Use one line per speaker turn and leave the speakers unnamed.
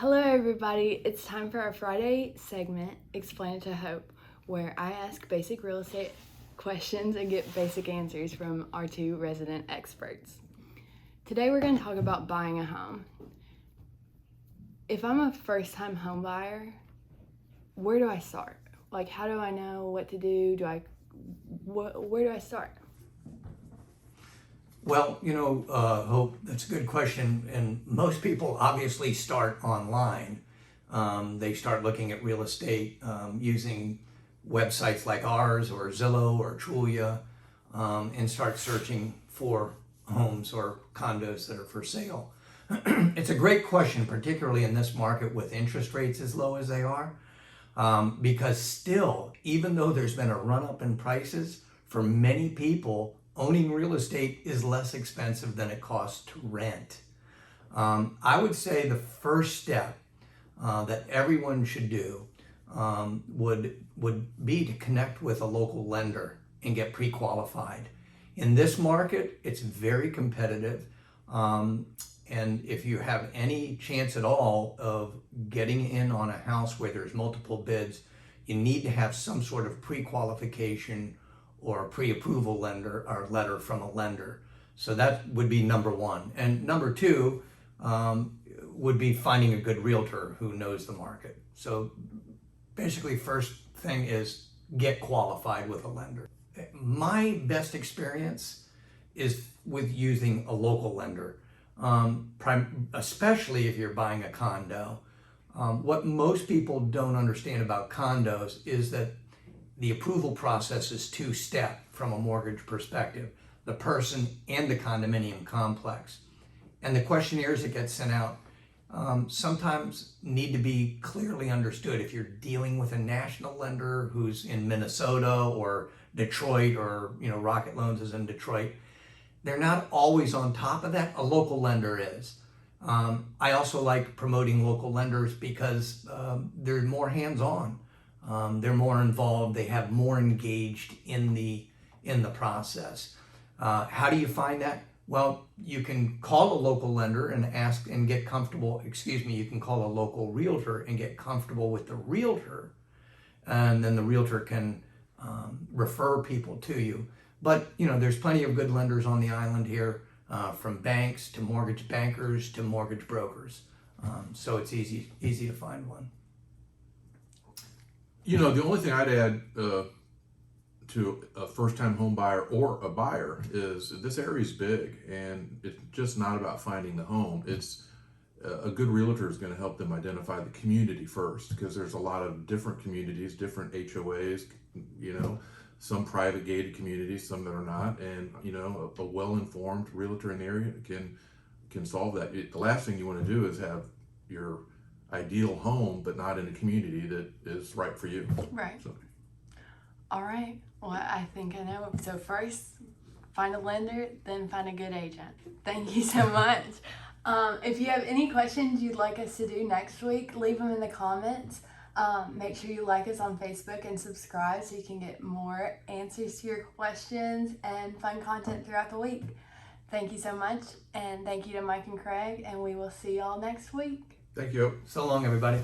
Hello everybody, it's time for our Friday segment, Explain It to Hope, where I ask basic real estate questions and get basic answers from our two resident experts. Today we're going to talk about buying a home. If I'm a first-time home buyer, where do I start? Like, how do I know what to do? Where do I start?
Well, Hope, that's a good question. And most people obviously start online. They start looking at real estate using websites like ours or Zillow or Trulia and start searching for homes or condos that are for sale. It's a great question, particularly in this market with interest rates as low as they are, because still, even though there's been a run up in prices, for many people, owning real estate is less expensive than it costs to rent. I would say the first step that everyone should do would be to connect with a local lender and get pre-qualified. In this market, it's very competitive. And if you have any chance at all of getting in on a house where there's multiple bids, you need to have some sort of pre-qualification or pre-approval letter from a lender. So that would be number one. And number two would be finding a good realtor who knows the market. So basically, first thing is get qualified with a lender. My best experience is with using a local lender, especially if you're buying a condo. What most people don't understand about condos is that the approval process is two-step from a mortgage perspective, the person and the condominium complex. And the questionnaires that get sent out sometimes need to be clearly understood. If you're dealing with a national lender who's in Minnesota or Detroit, or Rocket Loans is in Detroit, they're not always on top of that. A local lender is. I also like promoting local lenders because they're more hands-on. They're more involved. They have more engaged in the process. How do you find that? Well, you can call a local lender and ask and get comfortable. You can call a local realtor and get comfortable with the realtor, and then the realtor can refer people to you. But there's plenty of good lenders on the island here, from banks to mortgage bankers to mortgage brokers. So it's easy to find one.
The only thing I'd add to a first-time home buyer or a buyer is this area is big, and it's just not about finding the home. It's a good realtor is going to help them identify the community first, because there's a lot of different communities, different HOAs, some private gated communities, some that are not, and a well-informed realtor in the area can solve that. The last thing you want to do is have your ideal home, but not in a community that is right for you.
Right.
So.
All right. Well, I think I know. So first, find a lender, then find a good agent. Thank you so much. If you have any questions you'd like us to do next week, leave them in the comments. Make sure you like us on Facebook and subscribe so you can get more answers to your questions and fun content throughout the week. Thank you so much, and thank you to Mike and Craig, and we will see y'all next week.
Thank you.
So long, everybody.